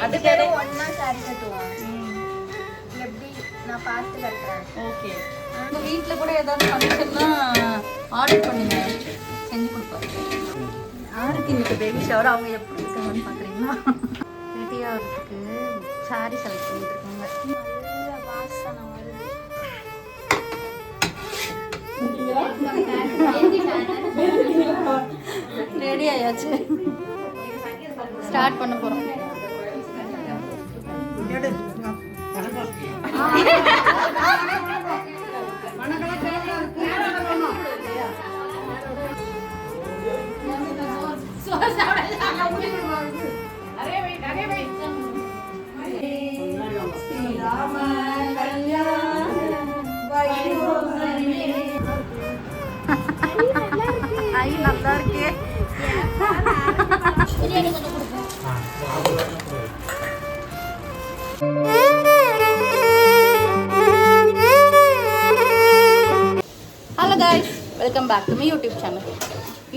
அதுக்கு ஒண்ணா சாரி கட்டுவோம். எப்படி நான் பார்த்து கட்டுறேன். ஓகே. உங்க வீட்ல கூட ஏதாவது ஃபங்க்ஷன்னா ஆர்டர் பண்ணுங்க, செஞ்சு கொடுப்பாங்க. யாருக்கு இன்னைக்கு பேபி ஷவர், அவங்க எப்படி இருக்காங்கன்னு பாக்குறீங்களா? ரெடியாகிறதுக்கு சாரி செலக்ட் பண்ணிட்டு இருக்காங்க. நல்ல வாசனை வருது. ரெடி ஆயாச்சு, ஸ்டார்ட் பண்ண போறோம். நல்லா இருக்கே. Hello guys, welcome back to my YouTube channel.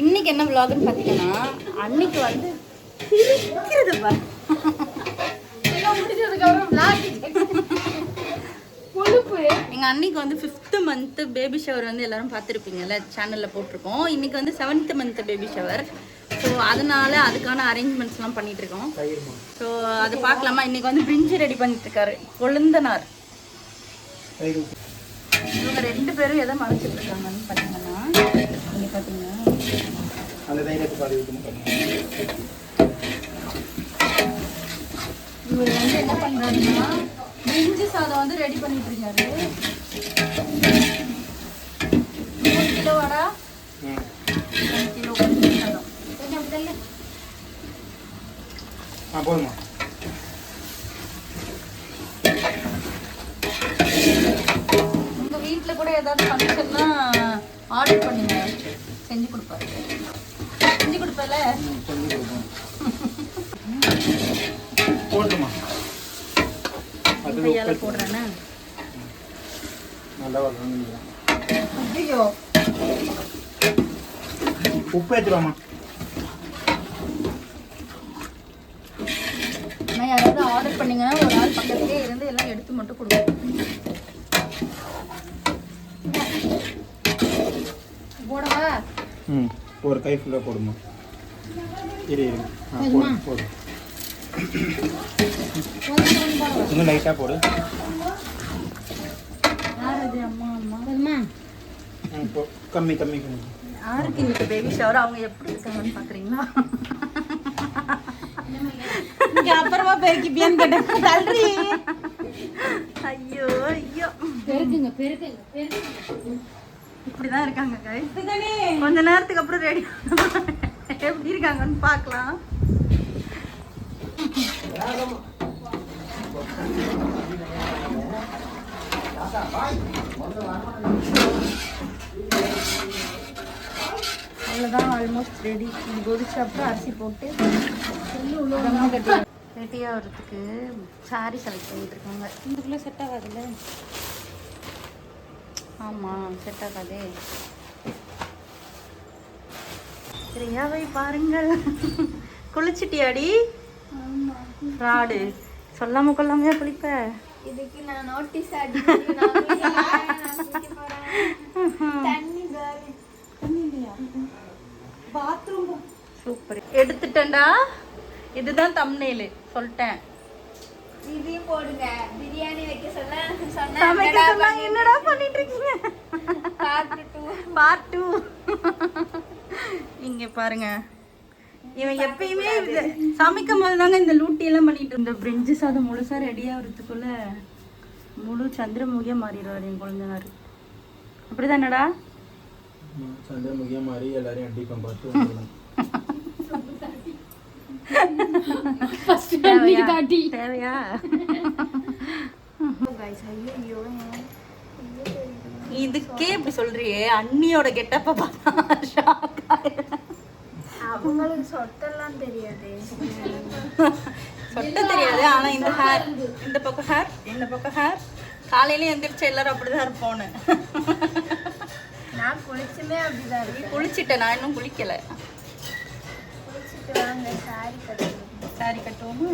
இன்னைக்கு என்ன vlogன்னு பார்த்தீங்கன்னா, அன்னைக்கு வந்து எங்கள் அன்னைக்கு வந்து 5th மந்த் பேபி ஷவர் வந்து எல்லாரும் பார்த்துருப்பீங்கல்ல, சேனலில் போட்டிருக்கோம். இன்னைக்கு வந்து 7th month baby shower. So அதனால அதுக்கான அரேஞ்ச்மெண்ட்ஸ்லாம் பண்ணிட்டு இருக்கோம். ஸோ அது பார்க்கலாமா? இன்னைக்கு வந்து பிரிஞ்சு ரெடி பண்ணிட்டு இருக்காரு கொழுந்தனார். இவங்க 2 பேரும் எதை மறைச்சிட்டு இருக்காங்கன்னு பார்த்தீங்கன்னா, நீங்கள் பார்த்தீங்கன்னா இவர் வந்து என்ன பண்ணுறாருன்னா, பிரிஞ்சு சாதம் வந்து ரெடி பண்ணிட்டு இருக்காரு. 3 கிலோ வடா, 1 கிலோ சாதம். போதுமா? உங்க வீட்ல கூட ஏதாவது ஃபங்க்ஷன்னா ஆர்டர் பண்ணுங்க, செஞ்சு கொடுப்பாரு. செஞ்சு கொடுப்பல போடுமா? கையால போடுறேன்னா நல்லா வரணும். ஐயோ, உப்பு ஏற்றுவாமா? நான் யாராவது ஆர்டர் பண்ணீங்கன்னா ஒரு ஆள் பக்கத்துலேயே இருந்து எல்லாம் எடுத்து மட்டும் கொடுப்பேன். போடவா? ஒரு கை ஃபுல்லாக போடுமா? இரு போடு போடு, இன்னும் லைட்டாக போடு. யார் அது? அம்மா அம்மா கம்மி கம்மி கம்மி. யாருக்கு இன்னைக்கு பேபி ஷவர், அவங்க எப்படி இருக்காங்கன்னு பார்க்குறீங்களா? அப்புறமா பெருக்கி பியான் கேட்டேன் தள்ளுறி. ஐயோ ஐயோ, பெருக்குங்க பெருக்குங்க பெருக்குங்க. இப்படிதான் இருக்காங்க guys. கொஞ்ச நேரத்துக்கு அப்புறம் ரெடி எப்படி இருக்காங்கன்னு பார்க்கலாம். அவ்வளோதான், ஆல்மோஸ்ட் ரெடி. கொதிச்சு அப்புறம் அரிசி போட்டு ரெடி ஆகிறதுக்கு சாரி செலக்ட் பண்ணிட்டு இருக்காங்க. இதுக்குள்ளே செட் ஆகாதுல்ல? ஆமாம், செட் ஆகாதே. சரியாவை பாருங்கள். குளிச்சிட்டியாடி? ராடு சொல்லாம கொள்ளாமையா குளிப்ப? இதுக்கு நான் நோட்டீஸ் சூப்பர் எடுத்துட்டேன்டா. இதுதான் தம்ப்நெயில் சொல்லிட்டேன். இதையும் போடுங்க. பிரியாணி வைக்க சொன்னா என்னடா பண்ணிட்டு இருக்கீங்க? பார்ட் 2 இங்க பாருங்க. இவன் எப்பயுமே சமைக்கும் போது தாங்க இந்த லூட்டி எல்லாம் பண்ணிட்டு. இந்த பிரிஞ்சு சாதம் முழுசா ரெடி ஆகிறதுக்குள்ள முழு சந்திரமுகியா மாறிடுவார் என் குழந்தைனாரு. அப்படிதானடா? சந்திரமுகியா மாறி எல்லாரையும் அடிப்பேன் பார்த்து. தேவையா? இதுக்கே இப்படி சொல்றியே, அண்ணியோட கெட்டப்ப பார்த்தா அவங்களுக்கு சொட்டெல்லாம் தெரியாது. சொட்ட தெரியாது, ஆனா இந்த ஹேர், இந்த பக்கம் ஹேர், இந்த பக்கம் ஹேர். காலையில எந்திரிச்சு எல்லாரும் அப்படிதான் இருப்போன்னு. நான் குளிச்சுமே அப்படிதான் இருக்கு. குளிச்சுட்டேன், நான் இன்னும் குளிக்கல. குளிச்சுட்டு வாங்க, சாரி கட்டுவோமா?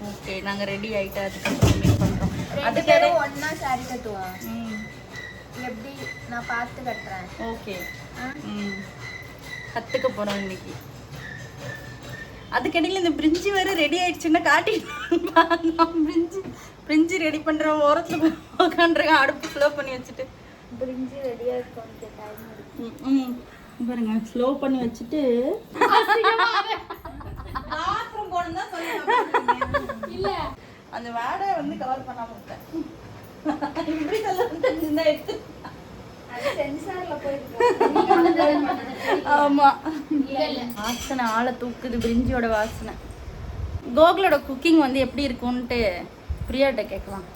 ஓகே நாங்கள் ரெடி ஆகிட்டு அதுக்கப்புறம் மீட் பண்ணுறோம். அதுக்கு ஒன்றா சாரி கட்டுவோம். எப்படி நான் பார்த்து கட்டுறேன். ஓகே. கற்றுக்க போகிறோம் இன்னைக்கு. அதுக்கிடையில் இந்த பிரிஞ்சு வேறு ரெடி ஆயிடுச்சுன்னா காட்டிட்டு பிரிஞ்சு ரெடி பண்ணுற ஓரத்தில் உட்காந்துருக்கேன். அடுப்பு ஸ்லோ பண்ணி வச்சுட்டு பிரிஞ்சு ரெடியாக இருக்கும். பாருங்க ஸ்லோ பண்ணி வச்சுட்டு இல்ல அந்த வேடை வந்து கவர் பண்ணாம விட்டேன். இப்படி சொல்ல எடுத்து ஆமா வாசனை ஆளை தூக்குது பிரிஞ்சியோட வாசனை. கோகுலோட குக்கிங் வந்து எப்படி இருக்கும்ன்ட்டு பிரியாட்ட கேட்கலாம்.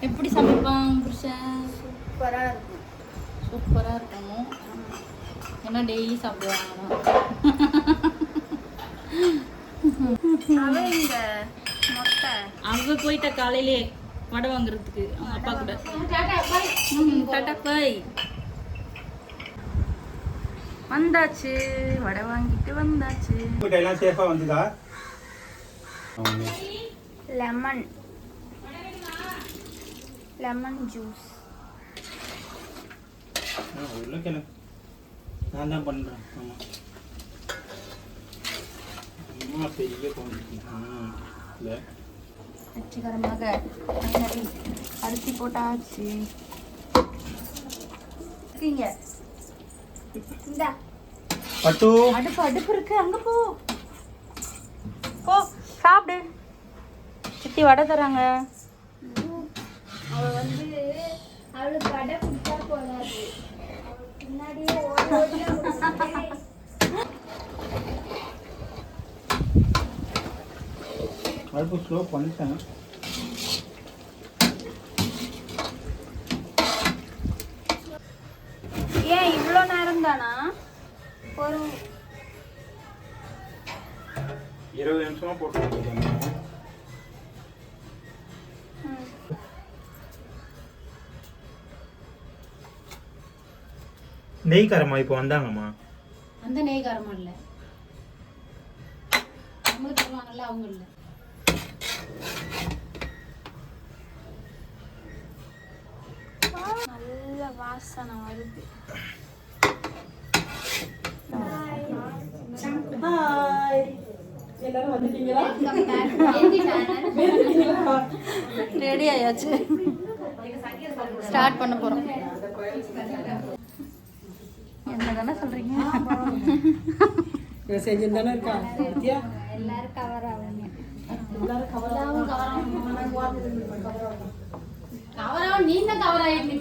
எப்படி சமைப்பான் புருஷன்? சூப்பராக இருக்கும். சூப்பராக இருக்கணும். ஏன்னா டெய்லி சாப்பிடுவாங்க. அவ போயிட்டா காலையிலே வடை வாங்குறதுக்கு அவங்க அப்பா கூட. டாடா பாய். வந்தாச்சு, வடை வாங்கிட்டு வந்தாச்சு. எல்லாம் சேஃபா வந்துதா? Lemon juice. உருளைக்கிழங்கு நான் தான் பண்ணுறேன். ஆமாம் அம்மா பெரிய குவான்டிட்டி. இல்லை வெற்றிகரமாக அரிசி போட்டாச்சு. இருக்கீங்க இந்தா பட்டு அடுப்பு இருக்கு, அங்க போ போ சாப்பிடு. சித்தி வடை தராங்க. அவ வந்து அவளுக்கு வடை கொடுத்தா போதாது, பின்னாடியே ஓடி அடுப்பு ஸ்லோ பண்ணிட்டேன். ஏன் இவ்வளோ நேரம் தானா? ஒரு 20 நிமிஷமா போட்டு நெய்க்காரம்மா இப்போ வந்தாங்கம்மா. அந்த நெய்காரமா இல்ல, நம்மளுக்கு தருவாங்கல்ல அவங்க இல்ல. நல்ல வாசனை வருது. ரெடி ஆயாச்சு, ஸ்டார்ட் பண்ண போறோம். என்ன தானே சொல்றீங்க? எல்லாரும் கவர் ஆகுங்க. கவரம் நீ தான் கவர் ஆயிட்டு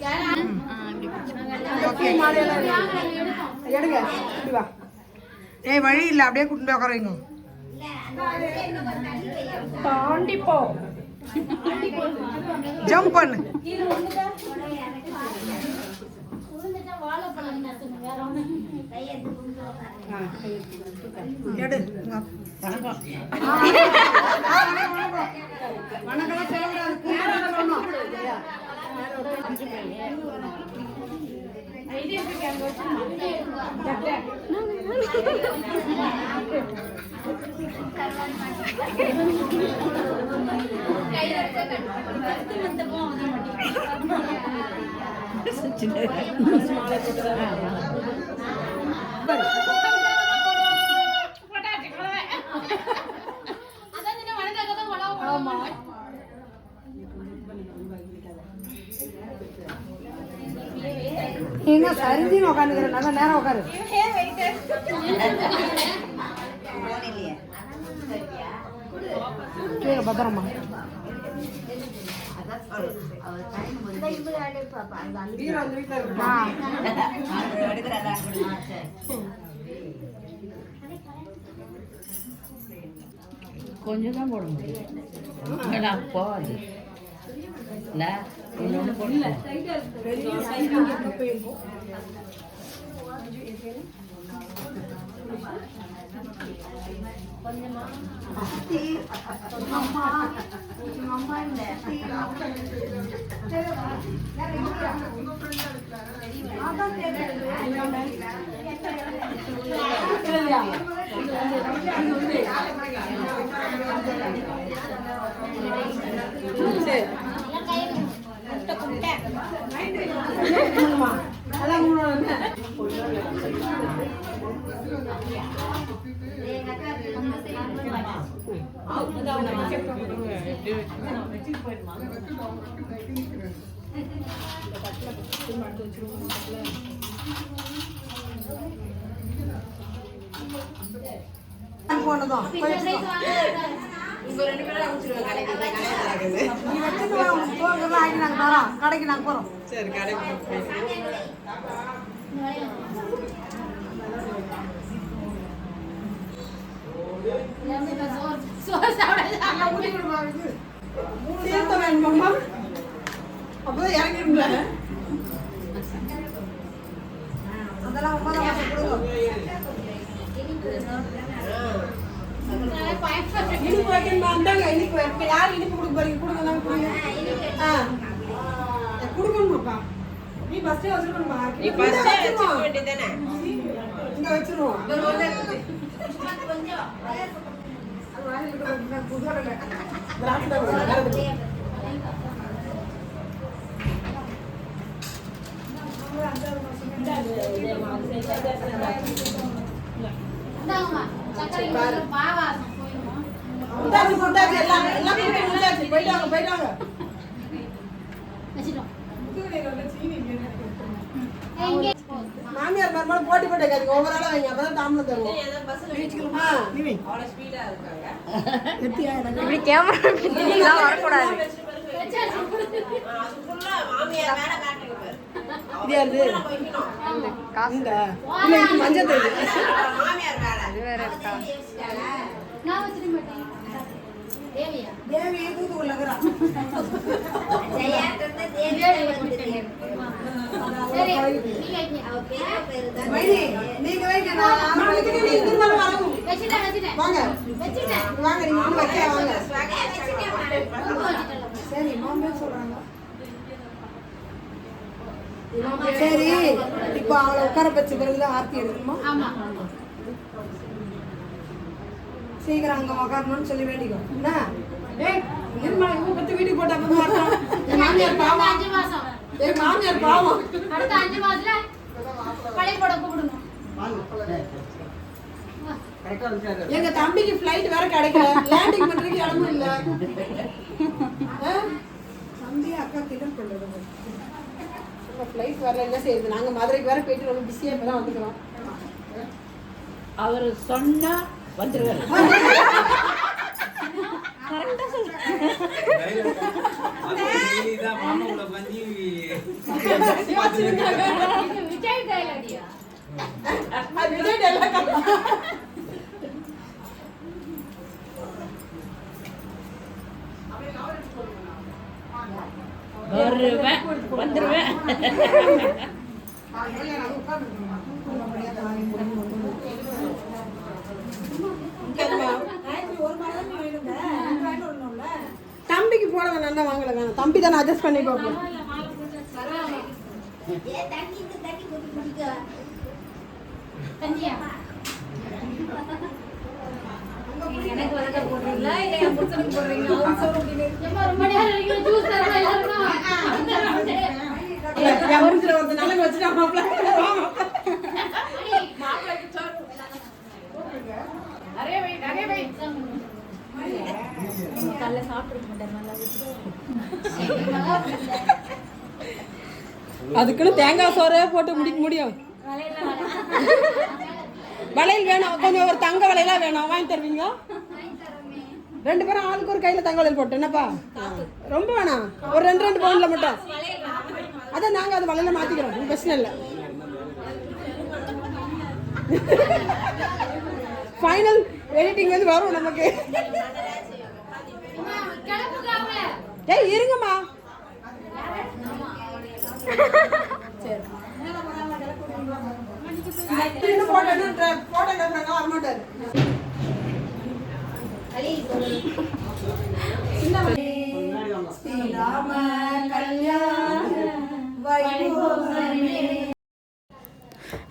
ஏய் வழி இல்லை, அப்படியே கூட்டிட்டு உட்காருங்க. தாண்டி போ, ஜம்ப் பண்ணு. எடு என்ன சரிஞ்சின்னு உட்காந்துக்கிறேன், நல்லா நேரம் உட்காரு. பத்திரமா கொஞ்சம் தான் போட முடியும். அப்போ அது இல்லை இன்னொன்று போடல. போனதும் நீ வச்சுக்கலாம் ஆகி நாங்கள் தரோம் கடைக்கு நாங்கள் போகிறோம். சரி கடைக்கு வேணுமாம்மா அப்போதான் இறங்கிடுங்க. அதெல்லாம் 9ஆம் மாதம் கொடுங்க. இனிப்பு வைக்கணுமா? அந்தாங்க இனிப்பு வைக்க. யார் இனிப்பு கொடுக்க போறீங்க? கொடுங்க நாங்கள் கொடுங்க. கொடுக்கணுமாப்பா? நீ ஃபர்ஸ்டே வச்சிருக்கணுமா? நீ ஃபர்ஸ்டே வச்சிருக்க வேண்டியதானே? இங்க வச்சிருவோம். கொஞ்சம் அது வாங்கிட்டு புதுவரல. திராட்சை வரது. மாமியார் மருமகளும் போட்டி போட்டு ஒவ்வொரு ஆளா வைங்க அப்பதான் தாமதம் தருவோம். இப்படி கேமரா வரக்கூடாது. மஞ்சள் தேவி தூத்துக்குள்ள நீங்க வைங்க வாங்க வாங்க நீங்க வைக்க வாங்க. சரி மாமே சொல்றாங்க. சரி இப்போ அவளை உட்கார வச்ச பிறகுதான் ஆர்த்தி எடுக்கணுமா? சீக்கிரம் அங்க உட்காரணும்னு சொல்லி வேண்டிக்கோ. என்ன நிர்மலா இவங்க பத்தி வீட்டுக்கு போட்டா மாட்டோம். மாமியார் பாவம். 5 மாசம் என் மாமியார் பாவம். அடுத்த 5 மாசத்துல பழைய போட கூப்பிடணும். எங்க தம்பிக்கு ஃளைட் வேற கிடைக்கல. லேண்டிங் பண்றதுக்கு இடமும் இல்ல. தம்பி அக்கா கிட்ட சொல்றது. ஃளைட் வரல என்ன செய்யுது? நாங்க மதுரைக்கு வேற போயிட்டு ரொம்ப பிஸியா இப்பதான் வந்துக்கிறோம். அவர் சொன்னா வந்துருவாரு. கரெக்டா சொல்றேன். விஜய் டைலாடியா? விஜய் டைலாக். வருவேன் வந்துருவேன். தம்பிக்கு போட வேணாம் வாங்கல வேணாம். தம்பி தானே அட்ஜஸ்ட் பண்ணி போகணும். எனக்கு வரத போடுறீங்களா இல்ல என் புத்தனுக்கு போடுறீங்களா? ரொம்ப நேரம் நீங்க ஜூஸ் தரணும் எல்லாரும். அவருக்கு ஒரு நல்ல வச்சிட்டா மாப்ள. மாப்ளக்கு சோறு. அரே வை. காலைல சாப்பிட்டு மாட்டேன் நல்லா இருக்கு. அதுக்குன்னு தேங்காய் சோறே போட்டு முடிக்க முடியும். வளையல் வேணும் கொஞ்சம். ஒரு தங்க வளையலாம் வேணும். வாங்கி தருவீங்க? 2 பேரும் ஆளுக்கு ஒரு கையில தங்க வளையல் போட்டு. என்னப்பா ரொம்ப வேணாம். ஒரு 2 பவுன்ல மட்டும். அதான் நாங்க அது வளையல மாத்திக்கிறோம். பிரச்சனை இல்லை. ஃபைனல் எடிட்டிங் வந்து வரும் நமக்கு. ஏய் இருங்கம்மா.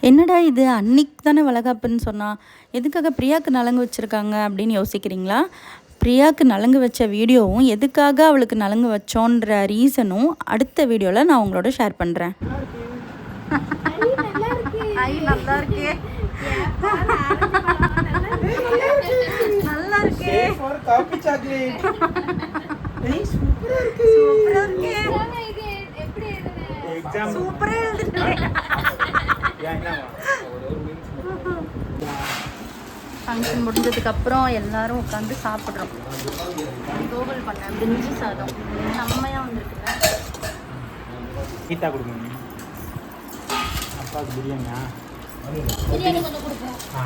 என்னடா இது அன்னைக்கு தானே வளகாப்புன்னு சொன்னால் எதுக்காக பிரியாவுக்கு நலங்கு வச்சுருக்காங்க அப்படின்னு யோசிக்கிறீங்களா? பிரியாவுக்கு நலங்கு வச்ச வீடியோவும் எதுக்காக அவளுக்கு நலங்கு வச்சோன்ற ரீசனும் அடுத்த வீடியோவில் நான் உங்களோட ஷேர் பண்ணுறேன். நல்லா இருக்கு. நல்லா இருக்கு. Coffee chocolate. ஏய் சூப்பரா சூப்பரா இருக்கு. இருக்கே. இது எப்படி எழுதுனேன்? எக்ஸாம் சூப்பரா எழுதிட்டீங்க. ஃபங்க்ஷன் முடிஞ்சதுக்கு அப்புறம் எல்லாரும் உட்காந்து சாப்பிட்றோம். கோகுல் பண்ண பிரிஞ்சி சாதம் செம்மையாக வந்திருக்குல்ல. கீதா கொடுங்க. அப்பாவுக்கு பிரியாணியா? பிரியாணி கொஞ்சம் கொடுப்போம். ஆ,